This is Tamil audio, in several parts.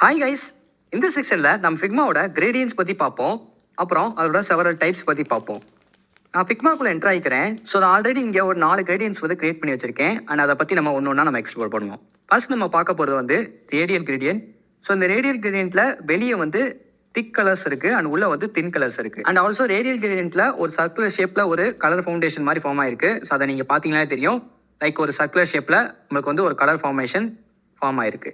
ஹாய் கைஸ், இந்த செக்ஷனில் நம்ம ஃபிக்மாவோட கிரேடியன்ஸ் பற்றி பார்ப்போம். அப்புறம் அதோட செவரல் டைப்ஸ் பற்றி பார்ப்போம். நான் ஃபிக்மாக்குள்ளே என்ட்ரு ஆகிக்கிறேன். ஸோ நான் ஆல்ரெடி இங்கே ஒரு 4 கிரேடியன்ஸ் வந்து கிரியேட் பண்ணி வச்சிருக்கேன். அண்ட் அதை பற்றி நம்ம ஒன்று ஒன்றா நம்ம எக்ஸ்ப்ளோர் பண்ணுவோம். ஃபர்ஸ்ட் நம்ம பார்க்க போகிறது வந்து ரேடியல் கிரேடியன்ட். ஸோ இந்த ரேடியல் கிரேடியன்ட்டில் வெளியே வந்து திக் கலர்ஸ் இருக்குது அண்ட் உள்ளே வந்து தின் கலர்ஸ் இருக்குது. அண்ட் ஆல்சோ ரேடியல் கிரேடியன்ட்டில் ஒரு சர்க்குலர் ஷேப்பில் ஒரு கலர் ஃபவுண்டேஷன் மாதிரி ஃபார்ம் ஆயிருக்கு. ஸோ அதை நீங்கள் பார்த்தீங்கன்னாலே தெரியும். லைக் ஒரு சர்க்குலர் ஷேப்பில் உங்களுக்கு வந்து ஒரு கலர் ஃபார்மேஷன் ஃபார்ம் ஆயிருக்கு.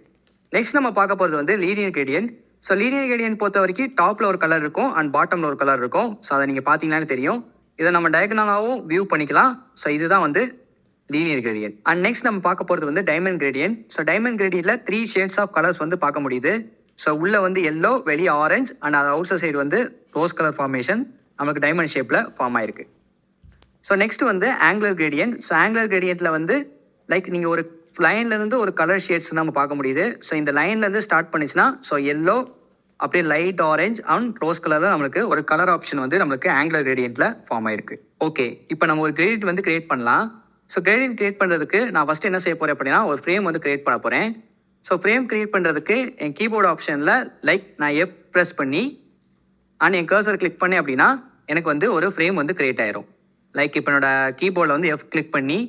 நெக்ஸ்ட் நம்ம பார்க்க போகிறது வந்து linear gradient. So linear gradient பொறுத்த வரைக்கும் டாப்பில் ஒரு கலர் இருக்கும் அண்ட் பாட்டமில் ஒரு கலர் இருக்கும். ஸோ அதை நீங்கள் பார்த்தீங்கன்னாலே தெரியும். இதை நம்ம டயகனலாகவும் வியூ பண்ணிக்கலாம். ஸோ இதுதான் வந்து லீனியர் கிரேடியன்ட். அண்ட் நெக்ஸ்ட் நம்ம பார்க்க போகிறது வந்து டைமண்ட் கிரேடியன்ட். ஸோ டைமண்ட் கிரேடியன்ட்ல 3 ஷேட்ஸ் ஆஃப் கலர்ஸ் வந்து பார்க்க முடியுது. ஸோ உள்ள வந்து எல்லோ, வெளியே ஆரஞ்சு அண்ட் அது அவுட் சைடு வந்து ரோஸ் கலர் ஃபார்மேஷன் நமக்கு டைமண்ட் ஷேப்பில் ஃபார்ம் ஆயிருக்கு. ஸோ நெக்ஸ்ட் வந்து ஆங்குலர் கிரேடியன்ட். ஸோ ஆங்குலர் கிரேடியன்ட்டில் வந்து லைக் நீங்கள் ஒரு லைன்லேருந்து ஒரு கலர் ஷேட்ஸ் நம்ம பார்க்க முடியுது. ஸோ இந்த லைன்லேருந்து ஸ்டார்ட் பண்ணிச்சுன்னா ஸோ எல்லோ, அப்படியே லைட் ஆரஞ்ச் அண்ட் ரோஸ் கலரில் நம்மளுக்கு ஒரு கலர் ஆப்ஷன் வந்து நம்மளுக்கு ஆங்குலர் கிரேடியன்ட்டில் ஃபார்ம் ஆயிருக்கு. ஓகே, இப்போ நம்ம ஒரு கிரேடியன்ட் வந்து கிரியேட் பண்ணலாம். ஸோ கிரேடியன்ட் கிரியேட் பண்ணுறதுக்கு நான் ஃபஸ்ட்டு என்ன செய்ய போகிறேன் அப்படின்னா ஒரு ஃப்ரேம் வந்து கிரியேட் பண்ண போகிறேன். ஸோ ஃப்ரேம் கிரியேட் பண்ணுறதுக்கு என் கீபோர்டு ஆப்ஷனில் லைக் நான் F ப்ரெஸ் பண்ணி அண்ட் என் கர்சர் கிளிக் பண்ணேன் அப்படின்னா எனக்கு வந்து ஒரு ஃப்ரேம் வந்து கிரியேட் ஆயிரும். லைக் இப்போ என்னோட கீபோர்டில் வந்து F கிளிக் பண்ணி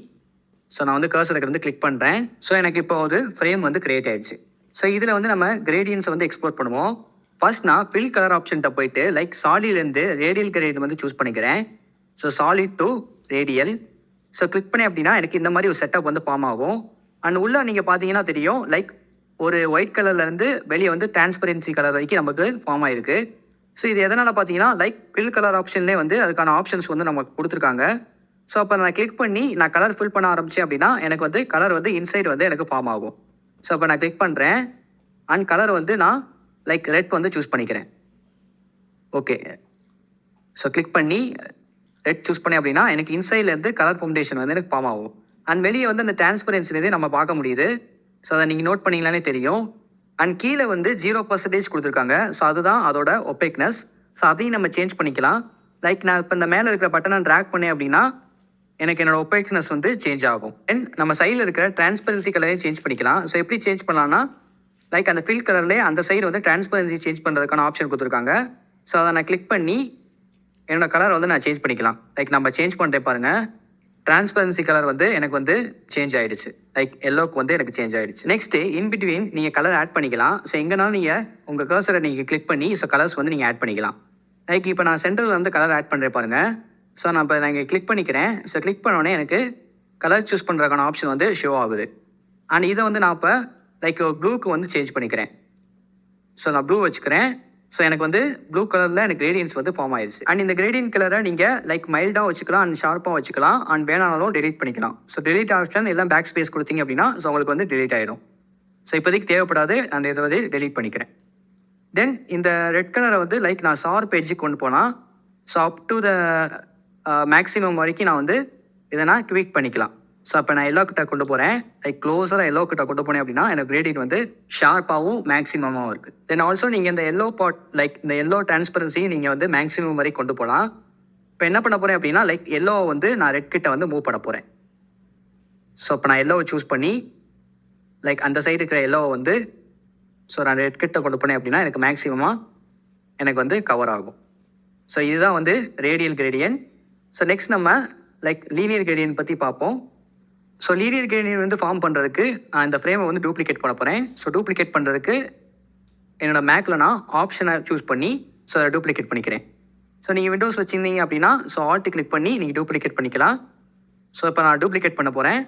ஸோ நான் வந்து கர்சருக்கு வந்து கிளிக் பண்ணுறேன். ஸோ எனக்கு இப்போ ஒரு ஃப்ரேம் வந்து கிரியேட் ஆயிடுச்சு. ஸோ இதில் வந்து நம்ம கிரேடியன்ஸை வந்து எக்ஸ்ப்ளோர் பண்ணுவோம். ஃபர்ஸ்ட் நான் ஃபில் கலர் ஆப்ஷன்கிட்ட போயிட்டு லைக் சாலிட்லேருந்து ரேடியல் கிரேடியன்ட் வந்து சூஸ் பண்ணிக்கிறேன். So solid to radial. So click பண்ணேன் அப்படின்னா எனக்கு இந்த மாதிரி ஒரு செட்டப் வந்து ஃபார்ம் ஆகும். அண்ட் உள்ளே நீங்கள் பார்த்தீங்கன்னா தெரியும் லைக் ஒரு ஒயிட் கலர்லேருந்து வெளியே வந்து டிரான்ஸ்பரன்சி கலர் வரைக்கும் நமக்கு ஃபார்ம் ஆயிருக்கு. ஸோ இது எதனால் பார்த்தீங்கன்னா லைக் ஃபில் கலர் ஆப்ஷன்லேயே வந்து அதுக்கான ஆப்ஷன்ஸ் வந்து நமக்கு கொடுத்துருக்காங்க. ஸோ அப்போ நான் கிளிக் பண்ணி நான் கலர் ஃபில் பண்ண ஆரம்பித்தேன் அப்படின்னா எனக்கு வந்து கலர் வந்து இன்சைடு வந்து எனக்கு ஃபார்ம் ஆகும். ஸோ அப்போ நான் கிளிக் பண்ணுறேன் அண்ட் கலர் வந்து நான் லைக் ரெட் வந்து சூஸ் பண்ணிக்கிறேன். ஓகே, ஸோ கிளிக் பண்ணி ரெட் சூஸ் பண்ணேன் அப்படின்னா எனக்கு இன்சைட்லேருந்து கலர் ஃபவுண்டேஷன் வந்து எனக்கு ஃபார்ம் ஆகும். அண்ட் வெளியே வந்து அந்த டிரான்ஸ்பரன்சிலேருந்து நம்ம பார்க்க முடியுது. ஸோ அதை நீங்கள் நோட் பண்ணிங்களானே தெரியும். அண்ட் கீழே வந்து 0% கொடுத்துருக்காங்க. ஸோ அதுதான் அதோட ஒப்பேக்னஸ். ஸோ அதையும் நம்ம சேஞ்ச் பண்ணிக்கலாம். லைக் நான் இப்போ இந்த மேலே இருக்கிற பட்டனை ட்ராக் பண்ணேன் அப்படின்னா எனக்கு என்னோட ஒப்பேக்னஸ் வந்து சேஞ்ச் ஆகும். தென் நம்ம சைடில் இருக்கிற டிரான்ஸ்பரன்சி கலரையும் சேஞ்ச் பண்ணிக்கலாம். ஸோ எப்படி சேஞ்ச் பண்ணலாம்னா லைக் அந்த ஃபில் கலர்லேயே அந்த சைடு வந்து டிரான்ஸ்பரன்சி சேஞ்ச் பண்ணுறதுக்கான ஆப்ஷன் கொடுத்துருக்காங்க. ஸோ அதை நான் கிளிக் பண்ணி என்னோட கலர் வந்து நான் சேஞ்ச் பண்ணிக்கலாம். லைக் நம்ம சேஞ்ச் பண்ணுறேன் பாருங்கள், டிரான்ஸ்பரன்சி கலர் வந்து எனக்கு வந்து சேஞ்ச் ஆகிடுச்சு. லைக் எல்லோக்கு வந்து எனக்கு சேஞ்ச் ஆகிடுச்சு. நெக்ஸ்ட்டு இன்பிட்வீன் நீங்கள் கலர் ஆட் பண்ணிக்கலாம். ஸோ எங்கேனாலும் நீங்கள் உங்கள் கர்சரை நீங்கள் கிளிக் பண்ணி ஸோ கலர்ஸ் வந்து நீங்கள் ஆட் பண்ணிக்கலாம். லைக் இப்போ நான் சென்டரில் வந்து கலர் ஆட் பண்ணுறேன் பாருங்கள். ஸோ நான் இப்போ இங்கே கிளிக் பண்ணிக்கிறேன். ஸோ கிளிக் பண்ணோடனே எனக்கு கலர் சூஸ் பண்ணுறதுக்கான ஆப்ஷன் வந்து ஷோ ஆகுது. அண்ட் இதை வந்து நான் இப்போ லைக் ப்ளூக்கு வந்து சேஞ்ச் பண்ணிக்கிறேன். ஸோ நான் ப்ளூ வச்சுக்கிறேன். ஸோ எனக்கு வந்து ப்ளூ கலரில் எனக்கு கிரேடியன்ஸ் வந்து ஃபார்ம் ஆயிடுச்சு. அண்ட் இந்த கிரேடியன்ட் கலரை நீங்கள் லைக் மைல்டாக வச்சுக்கலாம் அண்ட் ஷார்ப்பாக வச்சுக்கலாம் அண்ட் வேணாலும் டெலிட் பண்ணிக்கலாம். ஸோ டெலிட் ஆப்ஷன் எல்லாம் பேக் ஸ்பேஸ் கொடுத்தீங்க அப்படின்னா ஸோ உங்களுக்கு வந்து டெலிட் ஆகிடும். ஸோ இப்போதைக்கு தேவைப்படாது, நான் இதை வந்து டெலிட் பண்ணிக்கிறேன். தென் இந்த ரெட் கலரை வந்து லைக் நான் ஷார்ப் எட்ஜுக்கு கொண்டு போனால் so up to the maximum வரைக்கும் நான் வந்து இதை நான் ட்வீக் பண்ணிக்கலாம். ஸோ அப்போ நான் எல்லோ கிட்ட கொண்டு போகிறேன். லைக் க்ளோஸராக எல்லோ கிட்ட கொண்டு போனேன் அப்படின்னா எனக்கு கிரேடியன்ட் வந்து ஷார்ப்பாகவும் மேக்ஸிமமாகவும் இருக்குது. தென் ஆல்சோ நீங்கள் இந்த எல்லோ பார்ட் லைக் இந்த எல்லோ டிரான்ஸ்பரன்சியும் நீங்கள் வந்து மேக்ஸிமம் வரைக்கும் கொண்டு போகலாம். இப்போ என்ன பண்ண போகிறேன் அப்படின்னா லைக் எல்லோ வந்து நான் ரெட் கிட்ட வந்து மூவ் பண்ண போகிறேன். ஸோ இப்போ நான் எல்லோவை சூஸ் பண்ணி லைக் அந்த சைடு இருக்கிற எல்லோவை வந்து ஸோ நான் ரெட் கிட்ட கொண்டு போனேன் அப்படின்னா எனக்கு மேக்ஸிமமாக எனக்கு வந்து கவர் ஆகும். ஸோ இதுதான் வந்து ரேடியல் கிரேடியன்ட். ஸோ நெக்ஸ்ட் நம்ம லைக் லீனியர் கிரேடியன்ட் பற்றி பார்ப்போம். ஸோ லீனியர் கிரேடியன்ட் வந்து ஃபார்ம் பண்ணுறதுக்கு நான் இந்த ஃப்ரேமை வந்து டூப்ளிகேட் பண்ண போகிறேன். ஸோ டூப்ளிகேட் பண்ணுறதுக்கு என்னோட மேக்கில் நான் ஆப்ஷனை சூஸ் பண்ணி ஸோ அதை டூப்ளிகேட் பண்ணிக்கிறேன். ஸோ நீங்கள் விண்டோஸ் வச்சுருந்தீங்க அப்படின்னா ஸோ ஆல்ட் கிளிக் பண்ணி நீங்கள் டூப்ளிகேட் பண்ணிக்கலாம். ஸோ இப்போ நான் டூப்ளிகேட் பண்ண போகிறேன்.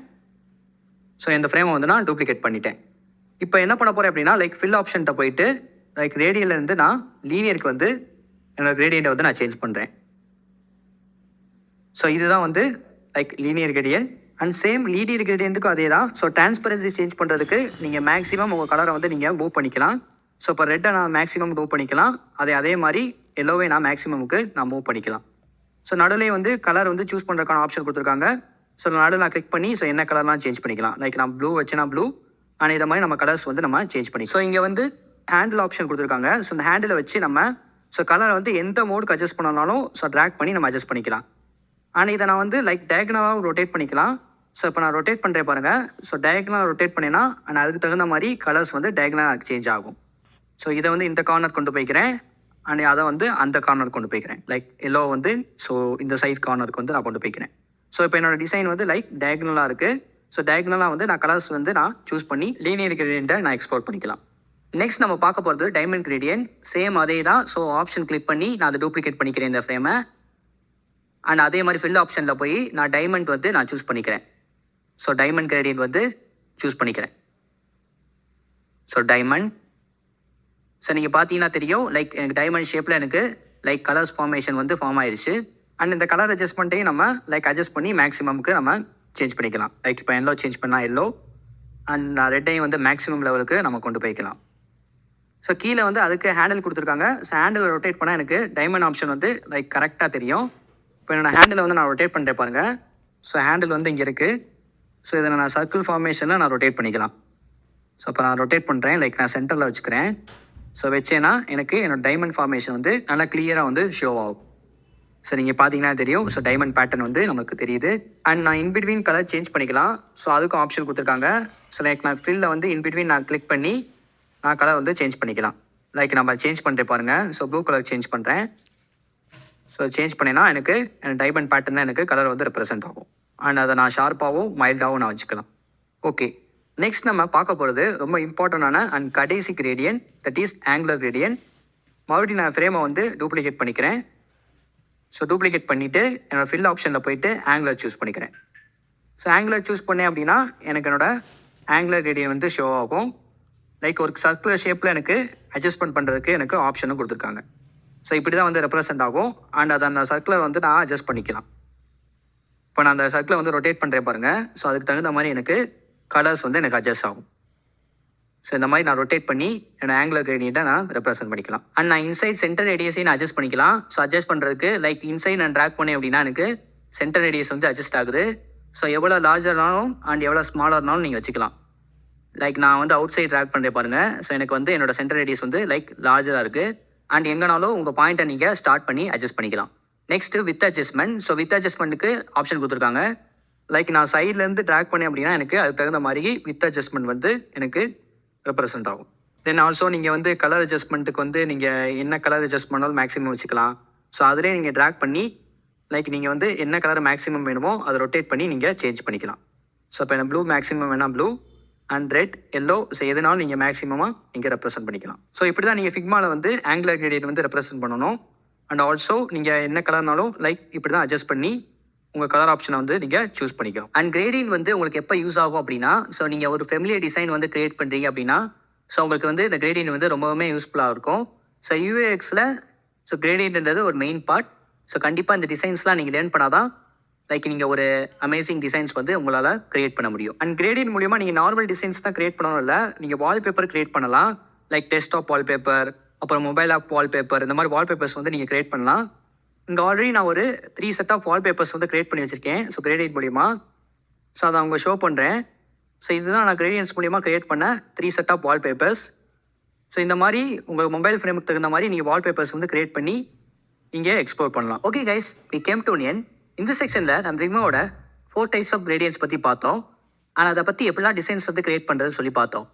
ஸோ இந்த ஃப்ரேமை வந்து நான் டூப்ளிகேட் பண்ணிட்டேன். இப்போ என்ன பண்ண போகிறேன் அப்படின்னா லைக் ஃபில் ஆப்ஷன்கிட்ட போயிட்டு லைக் ரேடியல்லேருந்து நான் லீனியருக்கு வந்து என்னோட கிரேடியண்ட்டை வந்து நான் சேஞ்ச் பண்ணுறேன். ஸோ இதுதான் வந்து like linear gradient. And same linear கிரேடியன்ட்டுக்கும் அதே தான். ஸோ டிரான்ஸ்பரன்சி சேஞ்ச் பண்ணுறதுக்கு நீங்கள் மேக்ஸிமம் உங்கள் கலரை வந்து நீங்கள் மூவ் பண்ணிக்கலாம். ஸோ இப்போ ரெட்டை நான் மேக்ஸிமம் மூவ் பண்ணிக்கலாம். அதே மாதிரி எல்லோவே நான் மேக்ஸிமமுக்கு நான் மூவ் பண்ணிக்கலாம். ஸோ நடுவில் வந்து கலர் வந்து சூஸ் பண்ணுறதுக்கான ஆப்ஷன் கொடுத்துருக்காங்க. ஸோ நடுவில் நான் கிளிக் பண்ணி ஸோ என்ன கலர்லாம் சேஞ்ச் பண்ணிக்கலாம். லைக் நான் ப்ளூ வச்சுனா ப்ளூ அண்ட் இதை மாதிரி நம்ம கலர்ஸ் வந்து நம்ம சேஞ்ச் பண்ணி. ஸோ இங்கே வந்து ஹேண்டில் ஆப்ஷன் கொடுத்துருக்காங்க. ஸோ இந்த ஹேண்டில் வச்சு நம்ம ஸோ கலரை வந்து எந்த மோடுக்கு அட்ஜஸ்ட் பண்ணாலும் ஸோ ட்ராக் பண்ணி நம்ம அட்ஜஸ்ட் பண்ணிக்கலாம். அண்ட் இதை நான் வந்து லைக் டயகனலாக ரொட்டேட் பண்ணிக்கலாம். ஸோ இப்போ நான் ரொட்டேட் பண்ணுறேன் பாருங்கள். ஸோ டயகனலாக ரொட்டேட் பண்ணேன்னா அண்ட் அதுக்கு தகுந்த மாதிரி கலர்ஸ் வந்து டயகனலாக சேஞ்ச் ஆகும். ஸோ இதை வந்து இந்த கார்னர் கொண்டு போய்க்கிறேன் அண்ட் அதை வந்து அந்த கார்னர் கொண்டு போய்க்கிறேன். லைக் எல்லோ வந்து ஸோ இந்த சைட் கார்னருக்கு வந்து நான் கொண்டு போய்க்கிறேன். ஸோ இப்போ என்னோட டிசைன் வந்து லைக் டயக்னலாக இருக்குது. ஸோ டயக்னலாக வந்து நான் கலர்ஸ் வந்து நான் சூஸ் பண்ணி லீனியர் கிரேடியண்ட்டை நான் எக்ஸ்போர்ட் பண்ணிக்கலாம். நெக்ஸ்ட் நம்ம பார்க்க போகிறது டைமண்ட் கிரேடியன்ட். சேம் அதே தான். ஸோ ஆப்ஷன் கிளிக் பண்ணி நான் அதை டூப்ளிகேட் பண்ணிக்கிறேன் இந்த ஃப்ரேமை. அண்ட் அதே மாதிரி ஃபில் ஆப்ஷனில் போய் நான் டைமண்ட் வந்து நான் சூஸ் பண்ணிக்கிறேன். ஸோ டைமண்ட் கிரேடியன்ட் வந்து சூஸ் பண்ணிக்கிறேன். So diamond. ஸோ நீங்கள் பார்த்தீங்கன்னா தெரியும் லைக் எனக்கு டைமண்ட் ஷேப்பில் எனக்கு லைக் கலர்ஸ் ஃபார்மேஷன் வந்து ஃபார்ம் ஆயிடுச்சு. அண்ட் இந்த கலர் அட்ஜஸ்ட்மெண்ட்டையும் நம்ம லைக் அட்ஜஸ்ட் பண்ணி மேக்ஸிமம்க்கு நம்ம சேஞ்ச் பண்ணிக்கலாம். லைக் இப்போ எல்லோ சேஞ்ச் பண்ணால் எல்லோ அண்ட் ரெட்டையும் வந்து மேக்ஸிமம் லெவலுக்கு நம்ம கொண்டு போய்க்கலாம். ஸோ கீழே வந்து அதுக்கு ஹேண்டில் கொடுத்துருக்காங்க. ஸோ ஹேண்டில் ரொட்டேட் பண்ணால் எனக்கு டைமண்ட் ஆப்ஷன் வந்து லைக் கரெக்டாக தெரியும். இப்போ என்னோட ஹேண்டில் வந்து நான் ரொட்டேட் பண்ணுறேன் பாருங்கள். ஸோ ஹேண்டில் வந்து இங்கே இருக்குது. ஸோ இதை நான் சர்க்கிள் ஃபார்மேஷனில் நான் ரொட்டேட் பண்ணிக்கலாம். ஸோ இப்போ நான் ரொட்டேட் பண்ணுறேன். லைக் நான் சென்டரில் வச்சுக்கிறேன். ஸோ வச்சேன்னா எனக்கு என்னோட டைமண்ட் ஃபார்மேஷன் வந்து நல்லா கிளியராக வந்து ஷோ ஆகும். ஸோ நீங்கள் பார்த்தீங்கன்னா தெரியும். ஸோ டைமண்ட் பேட்டர்ன் வந்து நமக்கு தெரியுது. அண்ட் நான் இன்பிட்வீன் கலர் சேஞ்ச் பண்ணிக்கலாம். ஸோ அதுக்கும் ஆப்ஷன் கொடுத்துருக்காங்க. ஸோ லைக் நான் ஃபில்லில் வந்து இன்பிட்வீன் நான் கிளிக் பண்ணி நான் கலர் வந்து சேஞ்ச் பண்ணிக்கலாம். லைக் நம்ம சேஞ்ச் பண்ணுறேன் பாருங்கள். ஸோ ப்ளூ கலர் சேஞ்ச் பண்ணுறேன். ஸோ சேஞ்ச் பண்ணேன்னா எனக்கு டைமண்ட் பேட்டர்னில் எனக்கு கலர் வந்து ரெப்ரசென்ட் ஆகும். அண்ட் அதை நான் ஷார்ப்பாகவும் மைல்டாகவும் நான் வச்சுக்கலாம். ஓகே, நெக்ஸ்ட் நம்ம பார்க்க போகிறது ரொம்ப இம்பார்ட்டண்டான அண்ட் கடைசி gradient, that is angular gradient. மறுபடியும் நான் ஃப்ரேமை வந்து டூப்ளிகேட் பண்ணிக்கிறேன். ஸோ டூப்ளிகேட் பண்ணிவிட்டு என்னோடய ஃபில் ஆப்ஷனில் போயிட்டு ஆங்குலர் சூஸ் பண்ணிக்கிறேன். ஸோ ஆங்குலர் சூஸ் பண்ணேன் அப்படின்னா எனக்கு என்னோட ஆங்குலர் கிரேடியன்ட் வந்து ஷோ ஆகும். லைக் ஒரு சர்க்குலர் ஷேப்பில் எனக்கு அட்ஜஸ்ட்மெண்ட் பண்ணுறதுக்கு எனக்கு ஆப்ஷனும் கொடுத்துருக்காங்க. ஸோ இப்படி தான் வந்து ரெப்ரசென்ட் ஆகும். அண்ட் அதை அந்த சர்க்கிளை வந்து நான் அட்ஜஸ்ட் பண்ணிக்கலாம். இப்போ நான் அந்த சர்க்கிளை வந்து ரொட்டேட் பண்ணுறேன் பாருங்கள். ஸோ அதுக்கு தகுந்த மாதிரி எனக்கு கலர்ஸ் வந்து எனக்கு அட்ஜஸ்ட் ஆகும். ஸோ இந்த மாதிரி நான் ரொட்டேட் பண்ணி என்னோட ஆங்குலர் கிரேடியண்ட்டை நான் ரெப்ரசென்ட் பண்ணிக்கலாம். அண்ட் நான் இன்சைட் சென்டர் ரேடியஸையும் நான் அட்ஜஸ்ட் பண்ணிக்கலாம். ஸோ அட்ஜஸ்ட் பண்ணுறதுக்கு லைக் இன்சைட் நான் ட்ராக் பண்ணேன் அப்படின்னா எனக்கு சென்டர் ரேடியஸ் வந்து அட்ஜஸ்ட் ஆகுது. ஸோ எவ்வளோ லார்ஜர்னாலும் அண்ட் எவ்வளோ ஸ்மாலர்னாலும் நீங்கள் வச்சுக்கலாம். லைக் நான் வந்து அவுட் சைட் ட்ராக் பண்ணுறேன் பாருங்கள். ஸோ எனக்கு வந்து என்னோட சென்டர் ரேடியஸ் வந்து லைக் லார்ஜராக இருக்குது. அண்ட் எங்கேனாலும் உங்கள் பாயிண்ட்டை நீங்கள் ஸ்டார்ட் பண்ணி அட்ஜஸ்ட் பண்ணிக்கலாம். Next with adjustment. So with அட்ஜஸ்ட்மெண்ட்டுக்கு ஆப்ஷன் கொடுத்துருக்காங்க. லைக் நான் சைட்லேருந்து ட்ராக் பண்ணேன் அப்படின்னா எனக்கு அதுக்கு தகுந்த மாதிரி வித் அட்ஜஸ்ட்மெண்ட் வந்து எனக்கு ரெப்ரசென்ட் ஆகும். தென் ஆல்சோ நீங்கள் வந்து கலர் அட்ஜஸ்ட்மெண்ட்டுக்கு வந்து நீங்கள் என்ன கலர் அட்ஜஸ்ட் பண்ணாலும் மேக்ஸிமம் வச்சுக்கலாம். ஸோ அதிலே நீங்கள் ட்ராக் பண்ணி லைக் நீங்கள் வந்து என்ன கலர் மேக்ஸிமம் வேணுமோ அதை ரொட்டேட் பண்ணி நீங்கள் சேஞ்ச் பண்ணிக்கலாம். ஸோ இப்போ எனக்கு ப்ளூ மேக்ஸிமம் வேணால் blue and red yellow. So எதுனாலும் நீங்கள் மேக்ஸிமமாக நீங்கள் ரெப்ரசென்ட் பண்ணிக்கலாம். ஸோ இப்படி தான் நீங்கள் ஃபிக்மாவில் வந்து ஆங்குலர் கிரேடியன்ட் வந்து ரெப்ரசென்ட் பண்ணணும். அண்ட் ஆல்சோ நீங்கள் என்ன கலர்னாலும் லைக் இப்படி தான் அட்ஜஸ்ட் பண்ணி உங்கள் கலர் ஆப்ஷனை வந்து நீங்கள் சூஸ் பண்ணிக்கலாம். அண்ட் கிரேடியன்ட் வந்து உங்களுக்கு எப்போ யூஸ் ஆகும் அப்படின்னா, ஸோ நீங்கள் ஒரு ஃபெமிலியர் டிசைன் வந்து கிரியேட் பண்ணுறீங்க அப்படின்னா ஸோ உங்களுக்கு வந்து இந்த கிரேடியன்ட் வந்து ரொம்பவுமே யூஸ்ஃபுல்லாக இருக்கும். ஸோ யூஏஎக்ஸில் ஸோ கிரேடியன்ட்ன்றது ஒரு மெயின் பார்ட். ஸோ கண்டிப்பாக இந்த டிசைன்ஸ்லாம் நீங்கள் லேர்ன் பண்ணாதான் லைக் நீங்கள் ஒரு அமேசிங் டிசைன்ஸ் வந்து உங்களால் கிரியேட் பண்ண முடியும். அண்ட் கிரேடியன்ட் மூலிமா நீங்கள் நார்மல் டிசைன்ஸ் தான் கிரியேட் பண்ணணும் இல்லை, நீங்கள் வால்பேப்பர் கிரியேட் பண்ணலாம். லைக் டெஸ்க்டாப் வால்பேப்பர், அப்புறம் மொபைல் ஆப் வால்பேப்பர், இந்த மாதிரி வால்பேப்பர்ஸ் வந்து நீங்கள் கிரியேட் பண்ணலாம். இங்கே ஆல்ரெடி நான் ஒரு 3 செட் ஆஃப் வால்பேப்பர்ஸ் வந்து கிரியேட் பண்ணி வச்சுருக்கேன். ஸோ கிரேடியன்ட் மூலிமா ஸோ அதை அவங்க ஷோ பண்ணுறேன். ஸோ இதுதான் நான் கிரேடியன்ஸ் மூலிமா கிரியேட் பண்ண 3 செட் ஆஃப் வால்பேப்பர்ஸ். ஸோ இந்த மாதிரி உங்கள் மொபைல் ஃப்ரேமுக்கு தகுந்த மாதிரி நீங்கள் வால்பேப்பர்ஸ் வந்து கிரியேட் பண்ணி இங்கே எக்ஸ்ப்ளோர் பண்ணலாம். Okay guys, we came to end. இந்த செக்ஷனில் நம்ம ஃபிக்மாவோட 4 டைப்ஸ் ஆஃப் கிரேடியன்ஸ் பற்றி பார்த்தோம். ஆனால் அதை பற்றி எப்படிலாம் டிசைன்ஸ் வந்து கிரியேட் பண்ணுறதுன்னு சொல்லி பார்த்தோம்.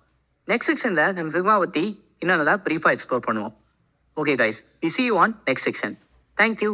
நெக்ஸ்ட் செக்ஷனில் நம்ம ஃபிக்மா பற்றி இன்னும் நல்லா ப்ரீஃபாக எக்ஸ்ப்ளோர் பண்ணுவோம். Okay guys, we see you on next section. Thank you.